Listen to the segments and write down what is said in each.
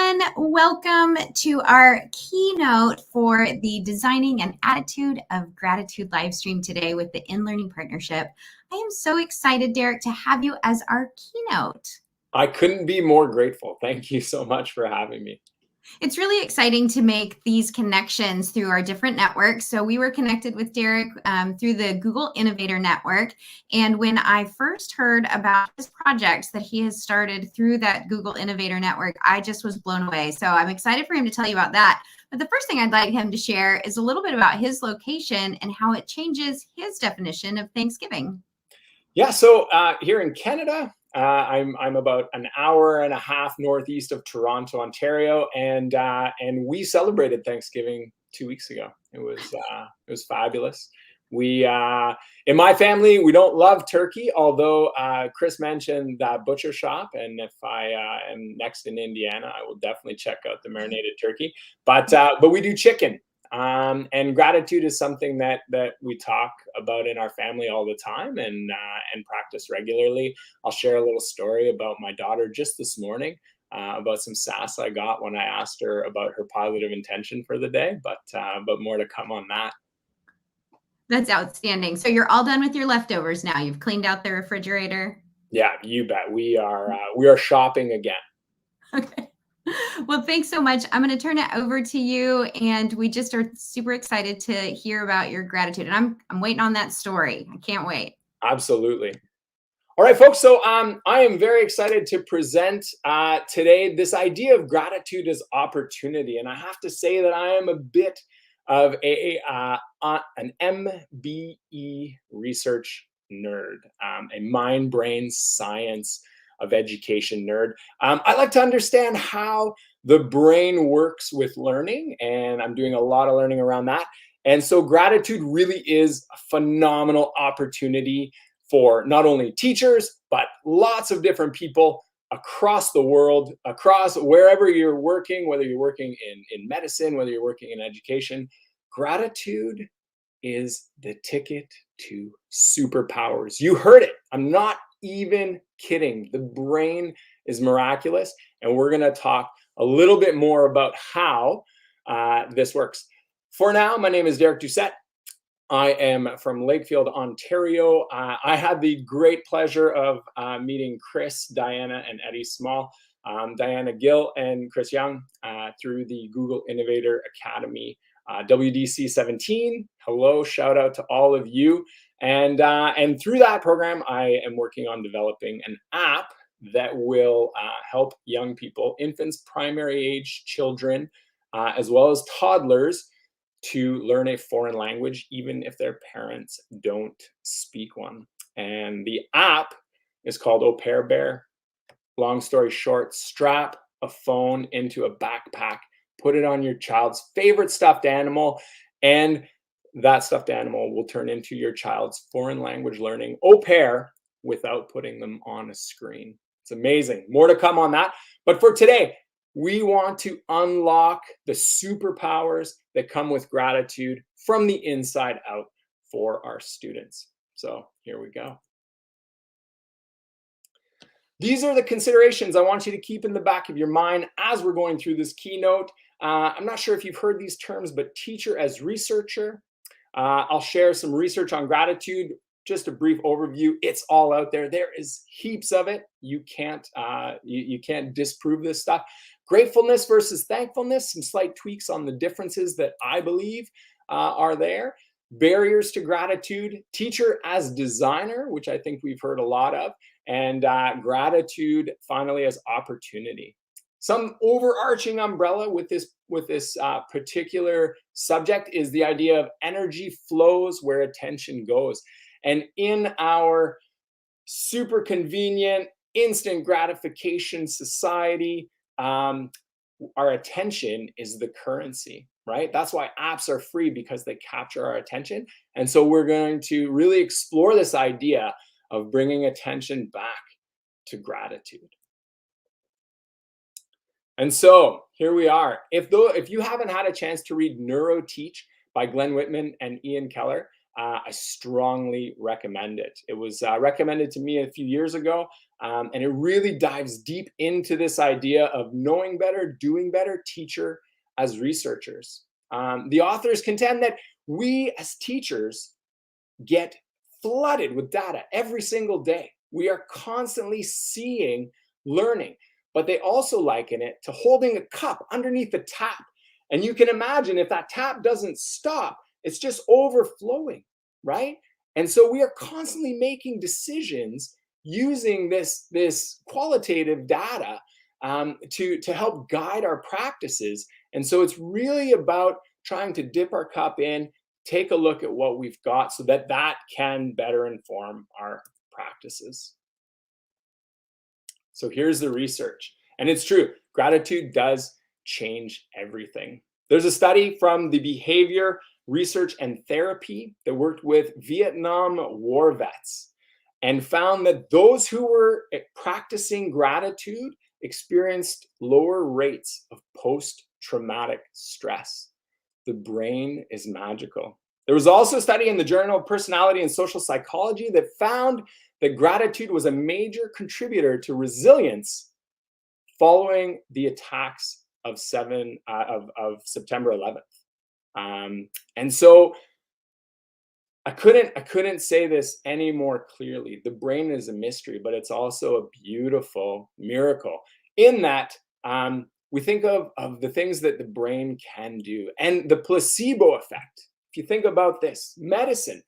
everyone. Welcome to our keynote for the Designing an Attitude of Gratitude live stream today with the InLearning Partnership. I am so excited, Derek, to have you as our keynote. I couldn't be more grateful. Thank you so much for having me. It's really exciting to make these connections through our different networks. So we were connected with Derek through the Google Innovator Network. And when I first heard about his projects that he has started through that Google Innovator Network, I just was blown away. So I'm excited for him to tell you about that. But the first thing I'd like him to share is a little bit about his location and how it changes his definition of Thanksgiving. Yeah, so here in Canada, I'm about an hour and a half northeast of Toronto, Ontario, and we celebrated Thanksgiving 2 weeks ago. It was fabulous. We in my family, we don't love turkey, although Chris mentioned that butcher shop, and if I am next in Indiana, I will definitely check out the marinated turkey. But we do chicken. And gratitude is something that we talk about in our family all the time and practice regularly. I'll share a little story about my daughter just this morning about some sass I got when I asked her about her positive intention for the day, but more to come on that. That's outstanding. So you're all done with your leftovers now. You've cleaned out the refrigerator. Yeah, you bet. We are shopping again. Okay. Well, thanks so much. I'm going to turn it over to you, and we just are super excited to hear about your gratitude. And I'm waiting on that story. I can't wait. Absolutely. All right, folks. So I am very excited to present today this idea of gratitude as opportunity, and I have to say that I am a bit of an MBE research nerd, a mind, brain, science of education nerd. I like to understand how the brain works with learning, and I'm doing a lot of learning around that. And so gratitude really is a phenomenal opportunity for not only teachers, but lots of different people across the world, across wherever you're working, whether you're working in medicine, whether you're working in education. Gratitude is the ticket to superpowers. You heard it. I'm not even kidding. The brain is miraculous, and we're going to talk a little bit more about how this works. For now, my name is Derek Doucet. I am from Lakefield, Ontario. I had the great pleasure of meeting Chris, Diana, and Eddie Small, Diana Gill, and Chris Young through the Google Innovator Academy, WDC 17. Hello, shout out to all of you. And through that program, I am working on developing an app that will help young people, infants, primary age children, as well as toddlers, to learn a foreign language, even if their parents don't speak one. And the app is called Au Pair Bear. Long story short, strap a phone into a backpack, put it on your child's favorite stuffed animal, and that stuffed animal will turn into your child's foreign language learning au pair without putting them on a screen. It's amazing. More to come on that. But for today, we want to unlock the superpowers that come with gratitude from the inside out for our students. So here we go. These are the considerations I want you to keep in the back of your mind as we're going through this keynote. I'm not sure if you've heard these terms, but teacher as researcher. I'll share some research on gratitude, just a brief overview. It's all out there. There is heaps of it. You can't disprove this stuff. Gratefulness versus thankfulness, some slight tweaks on the differences that I believe are there. Barriers to gratitude, teacher as designer, which I think we've heard a lot of, and gratitude finally as opportunity. Some overarching umbrella with this particular subject is the idea of energy flows where attention goes. And in our super convenient, instant gratification society, our attention is the currency, right? That's why apps are free, because they capture our attention. And so we're going to really explore this idea of bringing attention back to gratitude. And so here we are. If you haven't had a chance to read Neuroteach by Glenn Whitman and Ian Keller, I strongly recommend it. It was recommended to me a few years ago, and it really dives deep into this idea of knowing better, doing better, teacher as researchers. The authors contend that we as teachers get flooded with data every single day. We are constantly seeing learning, but they also liken it to holding a cup underneath the tap. And you can imagine if that tap doesn't stop, it's just overflowing, right? And so we are constantly making decisions using this qualitative data to help guide our practices. And so it's really about trying to dip our cup in, take a look at what we've got so that that can better inform our practices. So here's the research. And it's true, gratitude does change everything. There's a study from the Behavior Research and Therapy that worked with Vietnam war vets and found that those who were practicing gratitude experienced lower rates of post-traumatic stress. The brain is magical. There was also a study in the Journal of Personality and Social Psychology that found that gratitude was a major contributor to resilience following the attacks of September 11th. And so I couldn't say this any more clearly. The brain is a mystery, but it's also a beautiful miracle in that we think of the things that the brain can do and the placebo effect. If you think about this, medicine,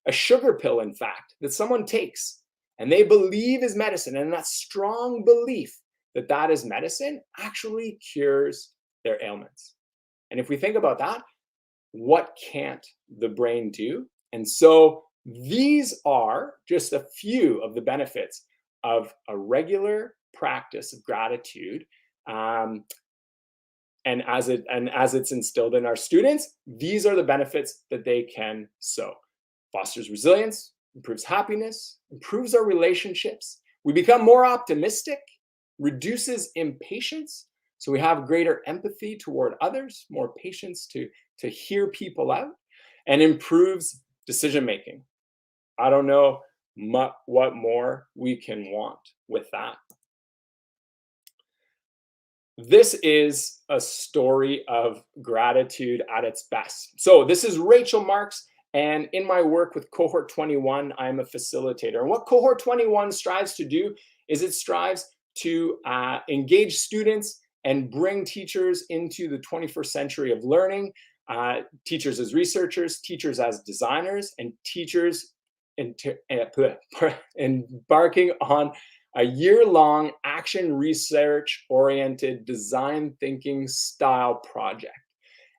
a sugar pill, in fact, that someone takes and they believe is medicine, and that strong belief that that is medicine actually cures their ailments. And if we think about that, what can't the brain do? And so these are just a few of the benefits of a regular practice of gratitude. And as it's instilled in our students, these are the benefits that they can sow. Fosters resilience, improves happiness, improves our relationships. We become more optimistic, reduces impatience. So we have greater empathy toward others, more patience to hear people out, and improves decision-making. I don't know what more we can want with that. This is a story of gratitude at its best. So this is Rachel Marks, and in my work with Cohort 21, I'm a facilitator. And what Cohort 21 strives to do is it strives to engage students and bring teachers into the 21st century of learning, teachers as researchers, teachers as designers, and teachers embarking on a year-long action research-oriented design thinking style project.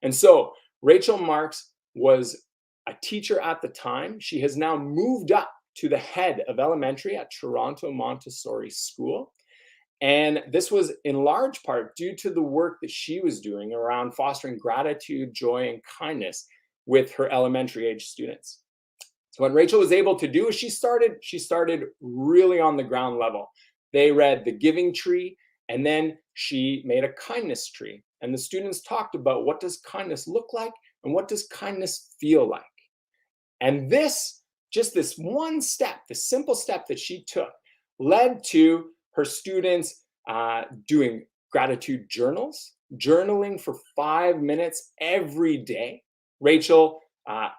And so Rachel Marks was a teacher at the time. She has now moved up to the head of elementary at Toronto Montessori School. And this was in large part due to the work that she was doing around fostering gratitude, joy, and kindness with her elementary age students. So what Rachel was able to do is she started really on the ground level. They read the giving tree, and then she made a kindness tree. And the students talked about what does kindness look like and what does kindness feel like. And this one step, the simple step that she took, led to her students doing gratitude journals, journaling for 5 minutes every day. Rachel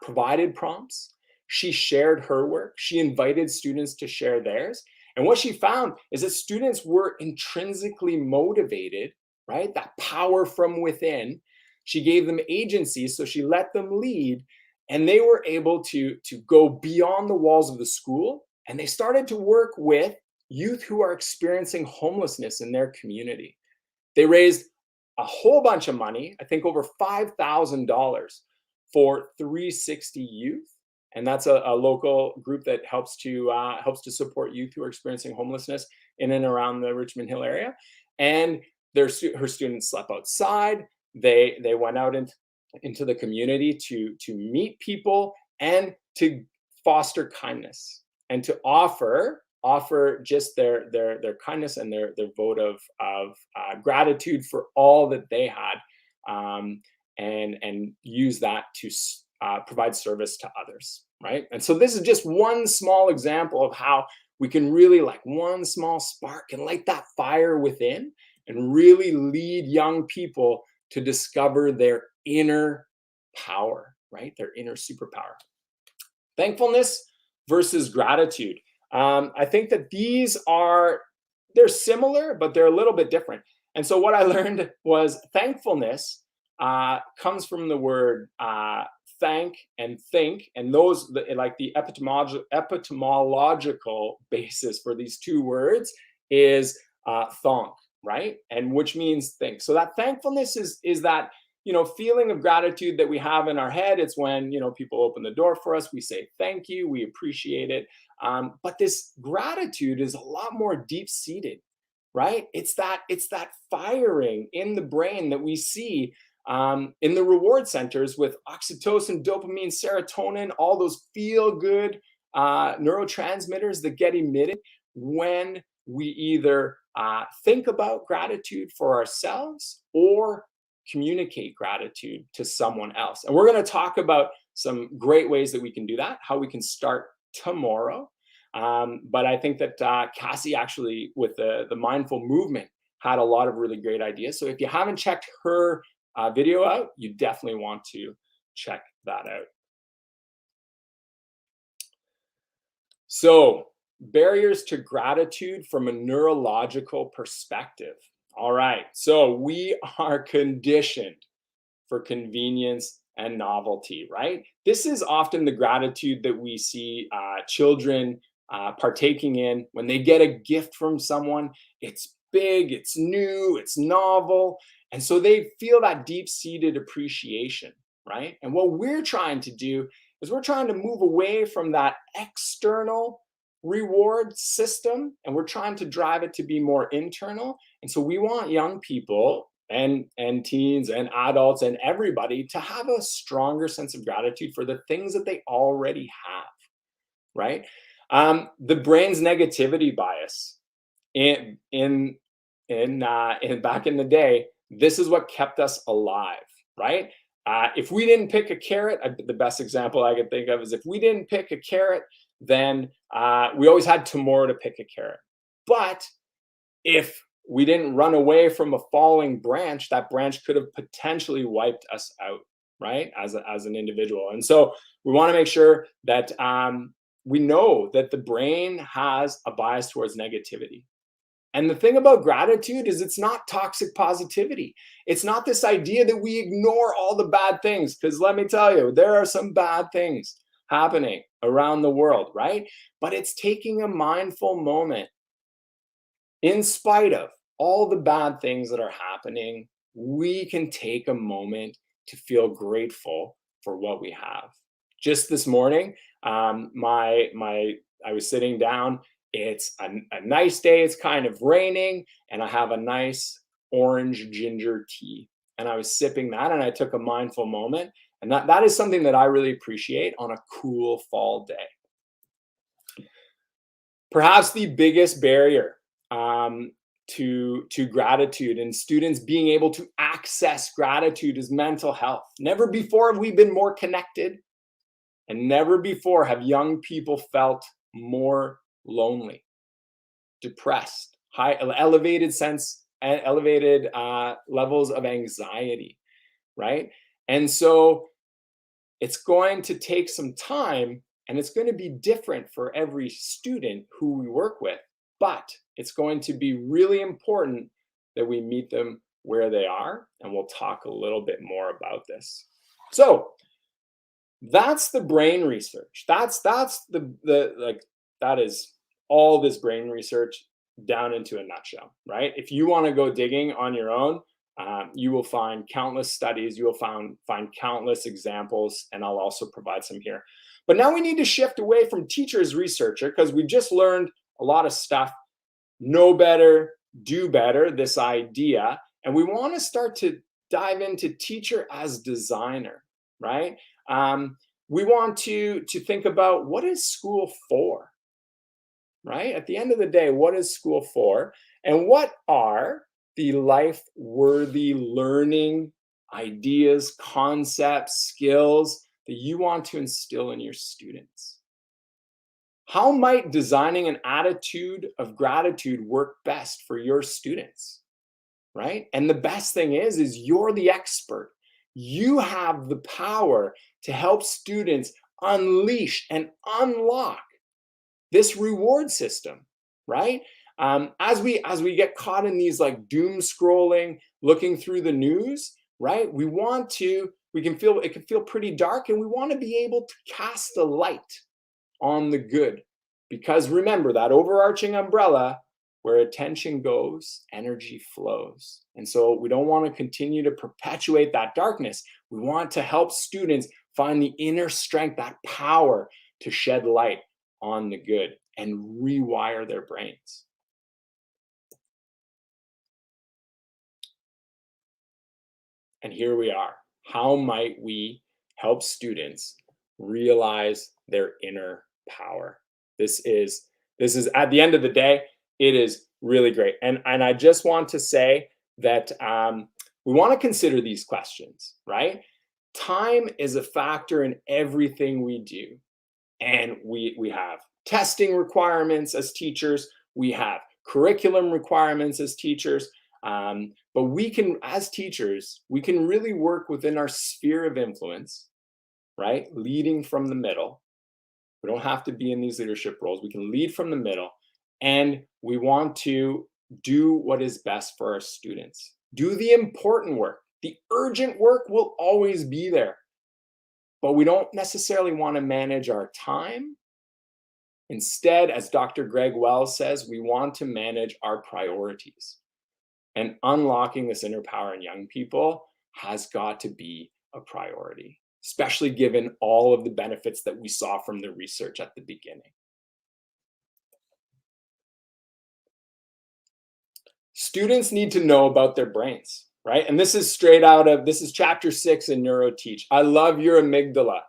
provided prompts. She shared her work. She invited students to share theirs. And what she found is that students were intrinsically motivated, right? That power from within. She gave them agency, so she let them lead. And they were able to go beyond the walls of the school. And they started to work with youth who are experiencing homelessness in their community. They raised a whole bunch of money, I think over $5,000 for 360 Youth. And that's a local group that helps to support youth who are experiencing homelessness in and around the Richmond Hill area. And her students slept outside. They went out into the community to meet people and to foster kindness and to offer just their kindness and their vote of gratitude for all that they had, and use that provide service to others, right? And so this is just one small example of how we can really, like, one small spark can light that fire within and really lead young people to discover their inner power, right? Their inner superpower. Thankfulness versus gratitude. I think that they're similar, but they're a little bit different. And so what I learned was thankfulness comes from the word thank and think, and those, like, the etymological basis for these two words is thonk, right? And which means think. So that thankfulness is that, feeling of gratitude that we have in our head. It's when, people open the door for us, we say thank you, we appreciate it. But this gratitude is a lot more deep-seated, right? It's that firing in the brain that we see in the reward centers with oxytocin, dopamine, serotonin, all those feel-good neurotransmitters that get emitted when we either think about gratitude for ourselves or communicate gratitude to someone else. And we're going to talk about some great ways that we can do that, how we can start tomorrow. But I think that Cassie actually, with the mindful movement, had a lot of really great ideas. So if you haven't checked her video out, you definitely want to check that out. So, barriers to gratitude from a neurological perspective. All right, so we are conditioned for convenience and novelty, right? This is often the gratitude that we see children partaking in when they get a gift from someone. It's big, it's new, it's novel, and so they feel that deep-seated appreciation, right? And what we're trying to do is we're trying to move away from that external reward system, and we're trying to drive it to be more internal. And so we want young people and teens and adults and everybody to have a stronger sense of gratitude for the things that they already have, right? The brain's negativity bias in back in the day, this is what kept us alive, right? If we didn't pick a carrot, the best example I could think of is if we didn't pick a carrot, then we always had tomorrow to pick a carrot. But if we didn't run away from a falling branch, that branch could have potentially wiped us out, right? As an individual. And so we want to make sure that we know that the brain has a bias towards negativity. And the thing about gratitude is it's not toxic positivity. It's not this idea that we ignore all the bad things, because let me tell you, there are some bad things happening around the world, right? But it's taking a mindful moment. In spite of all the bad things that are happening, we can take a moment to feel grateful for what we have. Just this morning, I was sitting down. It's a nice day. It's kind of raining, and I have a nice orange ginger tea. And I was sipping that, and I took a mindful moment. And that is something that I really appreciate on a cool fall day. Perhaps the biggest barrier to gratitude and students being able to access gratitude is mental health. Never before have we been more connected, and never before have young people felt more lonely, depressed, elevated levels of anxiety, right? And so it's going to take some time, and it's going to be different for every student who we work with, but it's going to be really important that we meet them where they are, and we'll talk a little bit more about this. So that's the brain research. That is all this brain research down into a nutshell, right? If you want to go digging on your own, you will find countless studies, you will find countless examples, and I'll also provide some here. But now we need to shift away from teacher's researcher, because we just learned a lot of stuff. Know better, do better, this idea. And we want to start to dive into teacher as designer, right? We want to think about, what is school for? Right? At the end of the day, what is school for? And what are the life-worthy learning ideas, concepts, skills that you want to instill in your students? How might designing an attitude of gratitude work best for your students, right? And the best thing is you're the expert. You have the power to help students unleash and unlock this reward system, right? As we get caught in these like doom scrolling, looking through the news, right? It can feel pretty dark, and we want to be able to cast a light on the good. Because remember, that overarching umbrella, where attention goes, energy flows. And so we don't want to continue to perpetuate that darkness. We want to help students find the inner strength, that power to shed light on the good and rewire their brains. And here we are. How might we help students realize their inner power? This is at the end of the day, it is really great. And I just want to say that we want to consider these questions, right? Time is a factor in everything we do. And we have testing requirements as teachers. We have curriculum requirements as teachers. But we can, as teachers, we can really work within our sphere of influence, right? Leading from the middle. We don't have to be in these leadership roles. We can lead from the middle, and we want to do what is best for our students. Do the important work. The urgent work will always be there, but we don't necessarily want to manage our time. Instead, as Dr. Greg Wells says, we want to manage our priorities. And unlocking this inner power in young people has got to be a priority, especially given all of the benefits that we saw from the research at the beginning. Students need to know about their brains, right? And this is chapter 6 in NeuroTeach. I love your amygdala.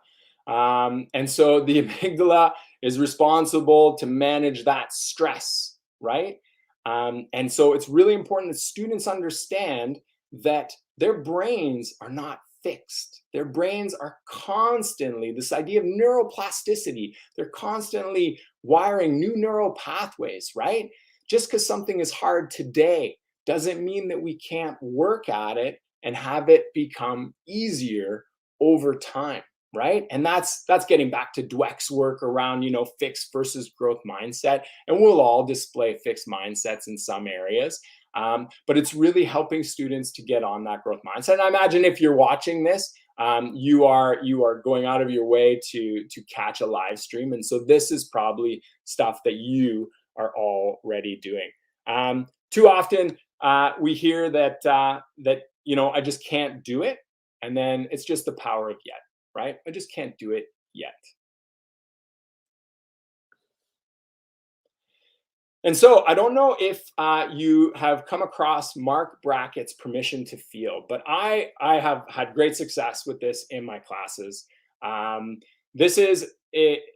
And so the amygdala is responsible to manage that stress, right? And so it's really important that students understand that their brains are not fixed. Their brains are constantly, this idea of neuroplasticity, they're constantly wiring new neural pathways, right? Just because something is hard today doesn't mean that we can't work at it and have it become easier over time, right? And that's getting back to Dweck's work around, fixed versus growth mindset. And we'll all display fixed mindsets in some areas. But it's really helping students to get on that growth mindset. And I imagine if you're watching this, you are going out of your way to catch a live stream. And so this is probably stuff that you are already doing. Too often we hear that I just can't do it. And then it's just the power of yet, right? I just can't do it yet. And so I don't know if you have come across Mark Brackett's Permission to Feel, but I have had great success with this in my classes. This is,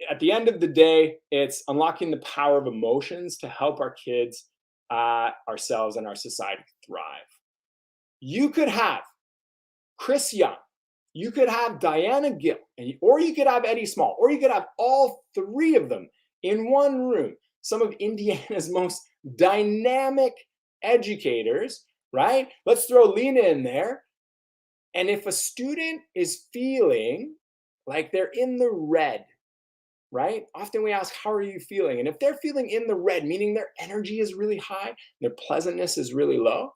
at the end of the day, it's unlocking the power of emotions to help our kids, ourselves, and our society thrive. You could have Chris Young, you could have Diana Gill, or you could have Eddie Small, or you could have all three of them in one room. Some of Indiana's most dynamic educators, right? Let's throw Lena in there. And if a student is feeling like they're in the red, right? Often we ask, how are you feeling? And if they're feeling in the red, meaning their energy is really high, their pleasantness is really low,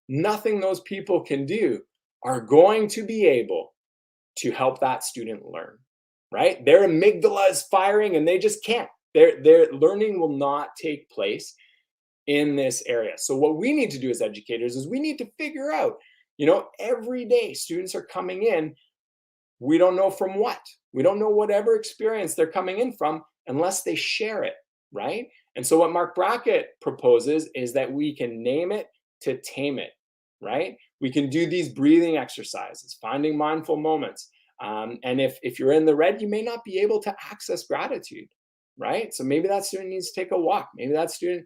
nothing those people can do are going to be able to help that student learn, right? Their amygdala is firing and they just can't. Their learning will not take place in this area. So what we need to do as educators is we need to figure out, every day students are coming in, we don't know from what. We don't know whatever experience they're coming in from unless they share it, right? And so what Mark Brackett proposes is that we can name it to tame it, right? We can do these breathing exercises, finding mindful moments. And if you're in the red, you may not be able to access gratitude, right? So maybe that student needs to take a walk. Maybe that student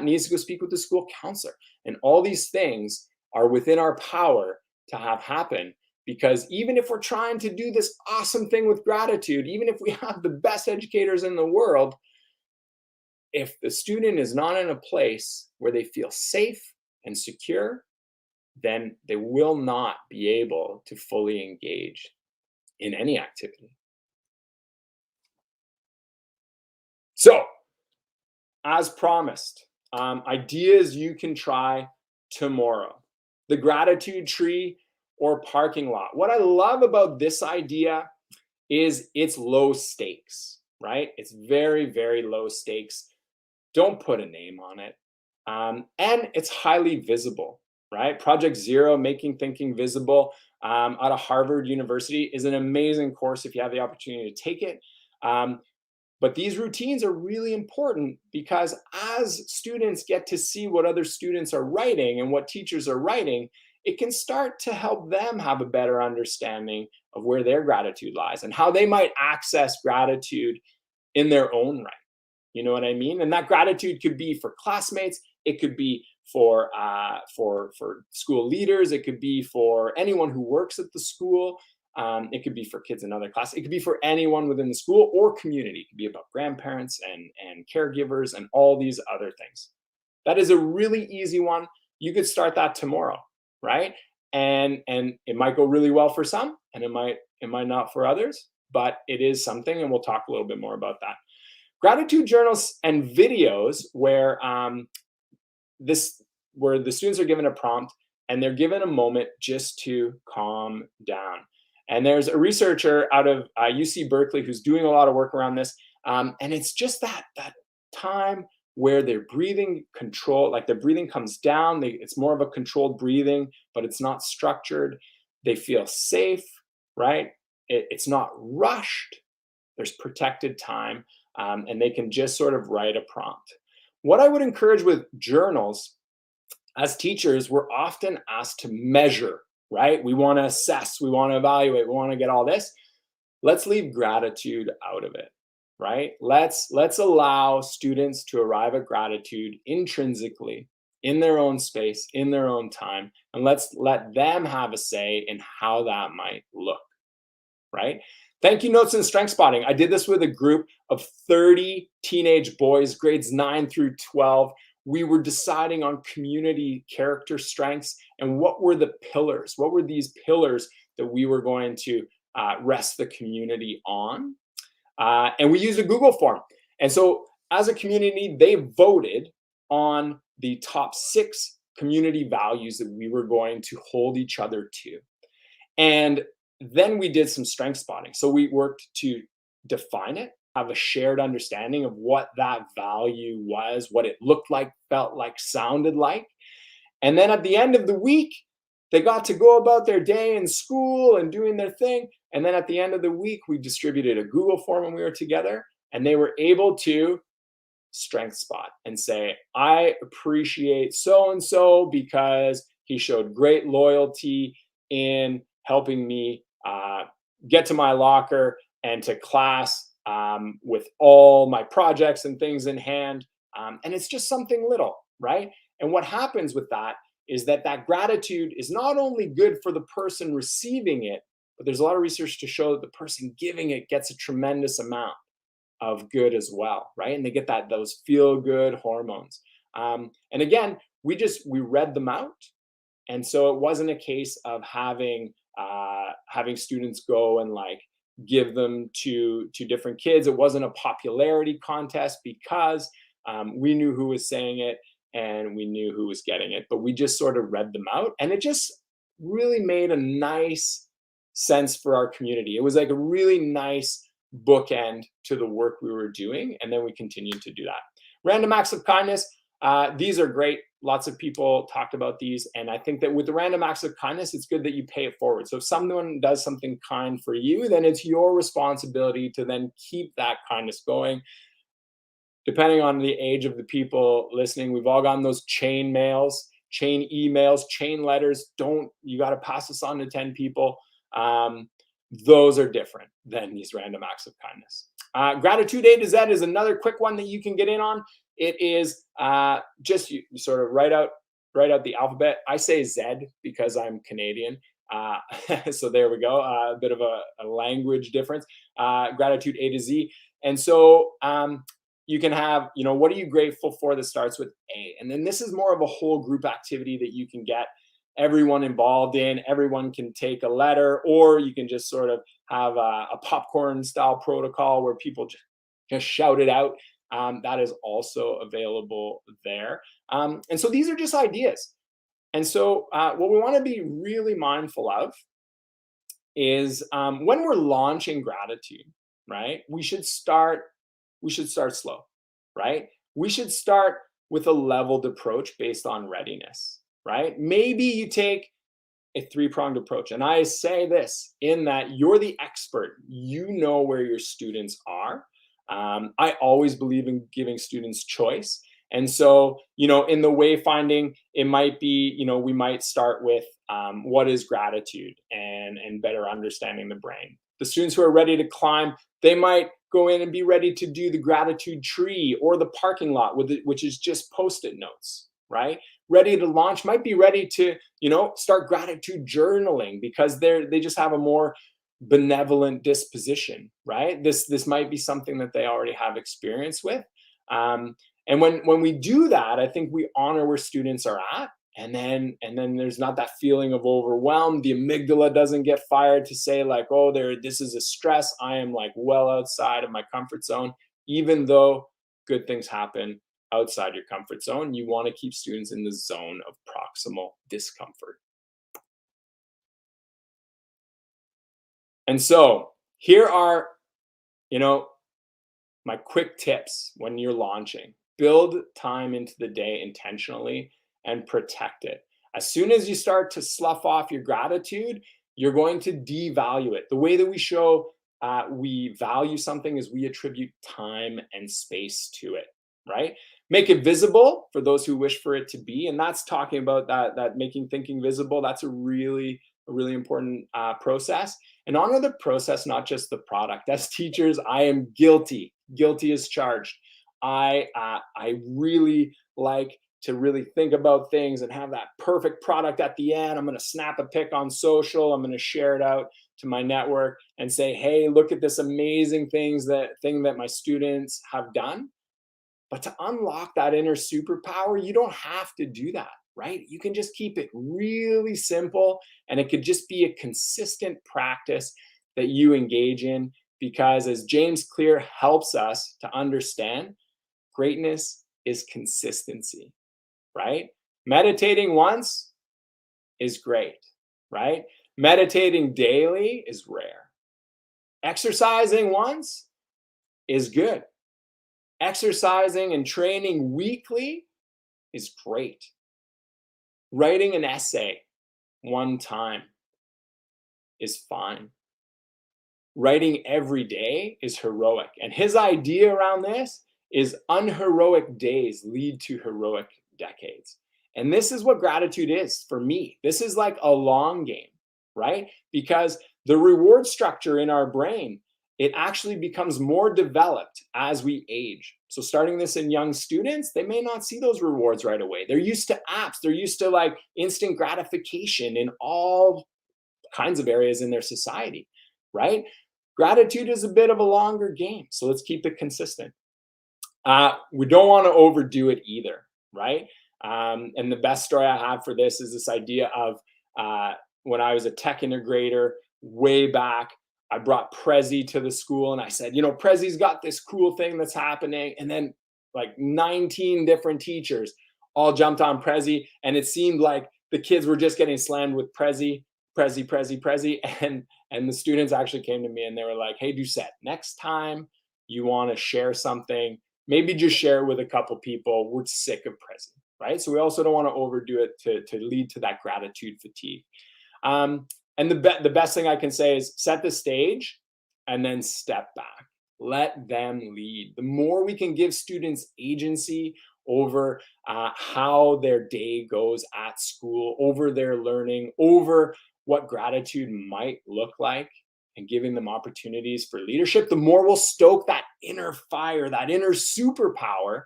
needs to go speak with the school counselor. And all these things are within our power to have happen Because even if we're trying to do this awesome thing with gratitude, even if we have the best educators in the world, if the student is not in a place where they feel safe and secure, then they will not be able to fully engage in any activity. So, as promised, ideas you can try tomorrow. The gratitude tree or parking lot. What I love about this idea is it's low stakes, right? It's very, very low stakes. Don't put a name on it. And it's highly visible, right? Project Zero, Making Thinking Visible, out of Harvard University, is an amazing course if you have the opportunity to take it. But these routines are really important because as students get to see what other students are writing and what teachers are writing, it can start to help them have a better understanding of where their gratitude lies and how they might access gratitude in their own right. You know what I mean? And that gratitude could be for classmates. It could be for school leaders. It could be for anyone who works at the school. It could be for kids in other classes. It could be for anyone within the school or community. It could be about grandparents and caregivers and all these other things. That is a really easy one. You could start that tomorrow, right? And it might go really well for some, and it might not for others, but it is something, and we'll talk a little bit more about that. Gratitude journals and videos where the students are given a prompt and they're given a moment just to calm down. And there's a researcher out of UC Berkeley who's doing a lot of work around this. And it's just that time where their breathing control, like their breathing comes down. It's more of a controlled breathing, but it's not structured. They feel safe, right? It's not rushed. There's protected time, and they can just sort of write a prompt. What I would encourage with journals, as teachers, we're often asked to measure, right? We want to assess, we want to evaluate, we want to get all this. Let's leave gratitude out of it, right? Let's allow students to arrive at gratitude intrinsically in their own space, in their own time, and let's let them have a say in how that might look, right? Thank you notes and strength spotting. I did this with a group of 30 teenage boys, grades 9 through 12. We were deciding on community character strengths and what were the pillars? What were these pillars that we were going to rest the community on? And we used a Google form. And so as a community, they voted on the top 6 community values that we were going to hold each other to. And then we did some strength spotting. So we worked to define it, have a shared understanding of what that value was, what it looked like, felt like, sounded like. And then at the end of the week, they got to go about their day in school and doing their thing. And then at the end of the week, we distributed a Google form when we were together, and they were able to strength spot and say, I appreciate so-and-so because he showed great loyalty in helping me get to my locker and to class with all my projects and things in hand. And it's just something little, right? And what happens with that is that gratitude is not only good for the person receiving it, but there's a lot of research to show that the person giving it gets a tremendous amount of good as well, right? And they get those feel-good hormones. And again, we read them out. And so it wasn't a case of having students go and like give them to different kids. It wasn't a popularity contest because we knew who was saying it and we knew who was getting it, but we just sort of read them out, and it just really made a nice sense for our community. It was like a really nice bookend to the work we were doing, and then we continued to do that. Random acts of kindness. These are great. Lots of people talked about these. And I think that with the random acts of kindness, it's good that you pay it forward. So if someone does something kind for you, then it's your responsibility to then keep that kindness going. Depending on the age of the people listening, we've all gotten those chain mails, chain emails, chain letters. You got to pass this on to 10 people. Those are different than these random acts of kindness. Gratitude A to Z is another quick one that you can get in on. It is just you sort of write out the alphabet. I say Z because I'm Canadian. So there we go, a bit of a language difference. Gratitude A to Z. And so you can have, what are you grateful for that starts with A? And then this is more of a whole group activity that you can get everyone involved in. Everyone can take a letter, or you can just sort of have a popcorn style protocol where people just shout it out. That is also available there. And so these are just ideas. And so what we want to be really mindful of is when we're launching gratitude, right? We should start slow, right? We should start with a leveled approach based on readiness, right? Maybe you take a three-pronged approach. And I say this in that you're the expert. You know where your students are. I always believe in giving students choice. And so, in the wayfinding, it might be, we might start with what is gratitude and better understanding the brain. The students who are ready to climb, they might go in and be ready to do the gratitude tree or the parking lot, which is just Post-it notes, right? Ready to launch might be ready to, start gratitude journaling because they just have a more benevolent disposition, right? This might be something that they already have experience with. And when we do that, I think we honor where students are at. And then there's not that feeling of overwhelm. The amygdala doesn't get fired to say like, oh, this is a stress. I am like well outside of my comfort zone. Even though good things happen outside your comfort zone, you want to keep students in the zone of proximal discomfort. And so here are, my quick tips when you're launching. Build time into the day intentionally and protect it. As soon as you start to slough off your gratitude, you're going to devalue it. The way that we show we value something is we attribute time and space to it, right? Make it visible for those who wish for it to be. And that's talking about that making thinking visible. That's a really important process. And honor the process, not just the product. As teachers, I am guilty as charged. I really like to really think about things and have that perfect product at the end. I'm going to snap a pic on social. I'm going to share it out to my network and say, hey, look at this amazing thing that my students have done. But to unlock that inner superpower, you don't have to do that, right? You can just keep it really simple, and it could just be a consistent practice that you engage in, because as James Clear helps us to understand, greatness is consistency, right? Meditating once is great, right? Meditating daily is rare. Exercising once is good. Exercising and training weekly is great. Writing an essay one time is fine. Writing every day is heroic. And his idea around this is unheroic days lead to heroic decades. And this is what gratitude is for me. This is like a long game, right? Because the reward structure in our brain, it actually becomes more developed as we age. So starting this in young students, they may not see those rewards right away. They're used to apps. They're used to like instant gratification in all kinds of areas in their society, right? Gratitude is a bit of a longer game. So let's keep it consistent. We don't want to overdo it either, right? And the best story I have for this is this idea of when I was a tech integrator way back, I brought Prezi to the school and I said, Prezi's got this cool thing that's happening. And then like 19 different teachers all jumped on Prezi, and it seemed like the kids were just getting slammed with Prezi. And the students actually came to me and they were like, hey, Doucet, next time you want to share something, maybe just share it with a couple people. We're sick of Prezi, right? So we also don't want to overdo it to lead to that gratitude fatigue. And the best thing I can say is set the stage and then step back. Let them lead. The more we can give students agency over how their day goes at school, over their learning, over what gratitude might look like, and giving them opportunities for leadership, the more we'll stoke that inner fire, that inner superpower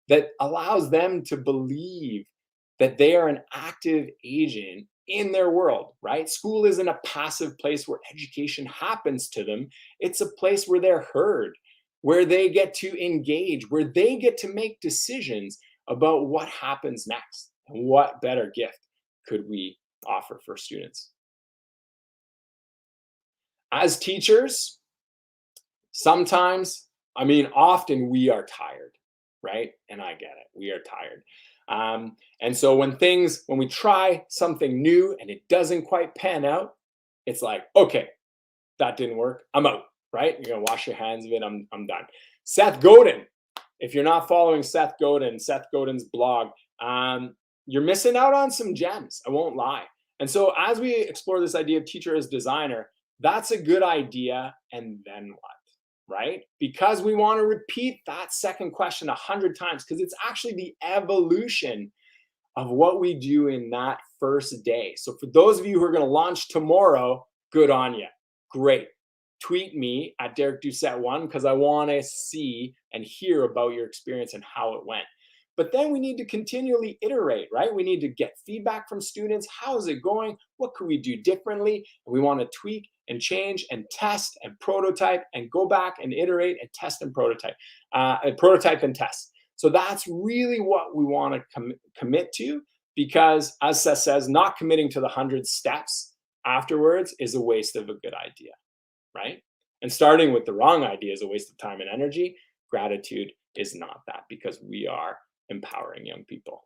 that allows them to believe that they are an active agent in their world, right? School isn't a passive place where education happens to them. It's a place where they're heard, where they get to engage, where they get to make decisions about what happens next and what better gift could we offer for students. As teachers, sometimes, often we are tired, right? And I get it, we are tired. And so when we try something new and it doesn't quite pan out, it's like, okay, that didn't work, I'm out, right? You're gonna wash your hands of it, I'm done. Seth Godin, if you're not following Seth Godin's blog, you're missing out on some gems, I won't lie. And so as we explore this idea of teacher as designer, that's a good idea, and then what, right? Because we want to repeat that second question 100 times, because it's actually the evolution of what we do in that first day. So for those of you who are going to launch tomorrow, good on you. Great. Tweet me at Derek Doucet1, because I want to see and hear about your experience and how it went. But then we need to continually iterate, right? We need to get feedback from students. How is it going? What could we do differently? And we want to tweak and change and test and prototype and go back and iterate and test and prototype, and test. So that's really what we want to commit to, because as Seth says, not committing to the 100 steps afterwards is a waste of a good idea, right? And starting with the wrong idea is a waste of time and energy. Gratitude is not that, because we are empowering young people.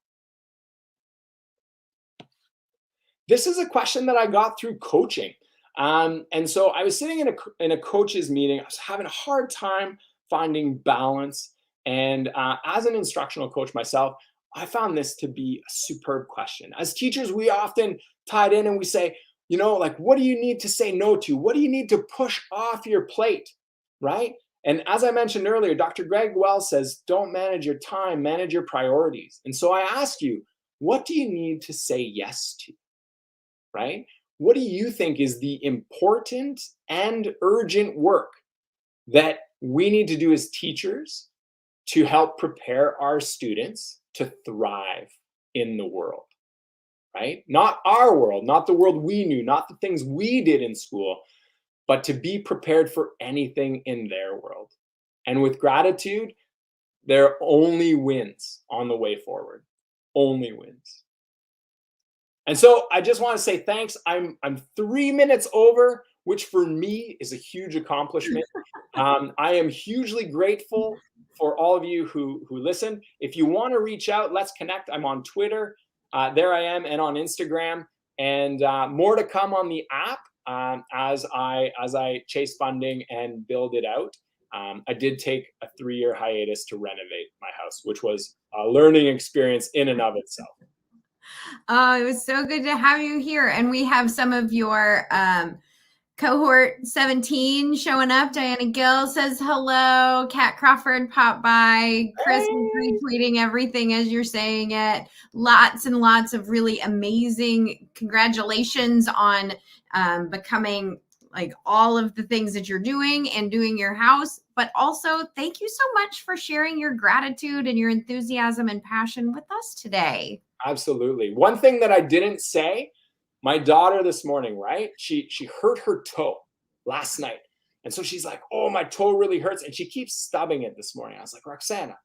This is a question that I got through coaching. And so I was sitting in a coach's meeting. I was having a hard time finding balance. And as an instructional coach myself, I found this to be a superb question. As teachers, we often tied in and we say, like, what do you need to say no to? What do you need to push off your plate, right? And as I mentioned earlier, Dr. Greg Wells says, don't manage your time, manage your priorities. And so I ask you, what do you need to say yes to, right? What do you think is the important and urgent work that we need to do as teachers to help prepare our students to thrive in the world, right? Not our world, not the world we knew, not the things we did in school, but to be prepared for anything in their world. And with gratitude, there are only wins on the way forward, only wins. And so I just want to say thanks. I'm 3 minutes over, which for me is a huge accomplishment. I am hugely grateful for all of you who listen. If you want to reach out, let's connect. I'm on Twitter, there I am, and on Instagram, and more to come on the app. As I chase funding and build it out. I did take a 3-year hiatus to renovate my house, which was a learning experience in and of itself. Oh, it was so good to have you here. And we have some of your cohort 17 showing up. Diana Gill says hello. Kat Crawford popped by. Chris is retweeting everything as you're saying it. Lots and lots of really amazing congratulations on becoming like all of the things that you're doing and doing your house. But also thank you so much for sharing your gratitude and your enthusiasm and passion with us today. Absolutely. One thing that I didn't say, my daughter this morning, right? She hurt her toe last night. And so she's like, oh, my toe really hurts. And she keeps stubbing it this morning. I was like, Roxana,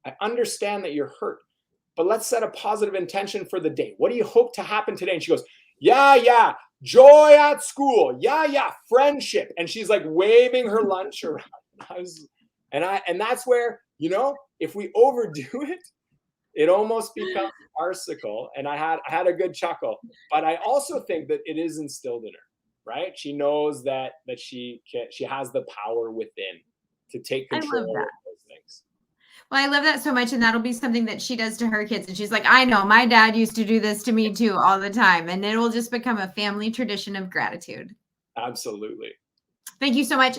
I understand that you're hurt, but let's set a positive intention for the day. What do you hope to happen today? And she goes, yeah, joy at school. Yeah, friendship. And she's like waving her lunch around. And that's where, if we overdo it, it almost becomes farcical. And I had a good chuckle, but I also think that it is instilled in her, right? She knows that she has the power within to take control of those things. Well, I love that so much. And that'll be something that she does to her kids. And she's like, I know my dad used to do this to me too all the time. And it will just become a family tradition of gratitude. Absolutely. Thank you so much.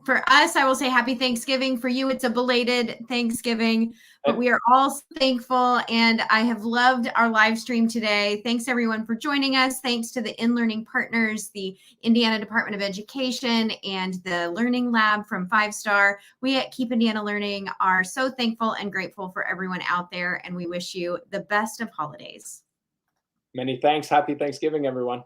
For us, I will say happy Thanksgiving. For you, it's a belated Thanksgiving, but we are all thankful. And I have loved our live stream today. Thanks everyone for joining us. Thanks to the InLearning partners, the Indiana Department of Education and the Learning Lab from 5-Star. We at Keep Indiana Learning are so thankful and grateful for everyone out there. And we wish you the best of holidays. Many thanks. Happy Thanksgiving, everyone.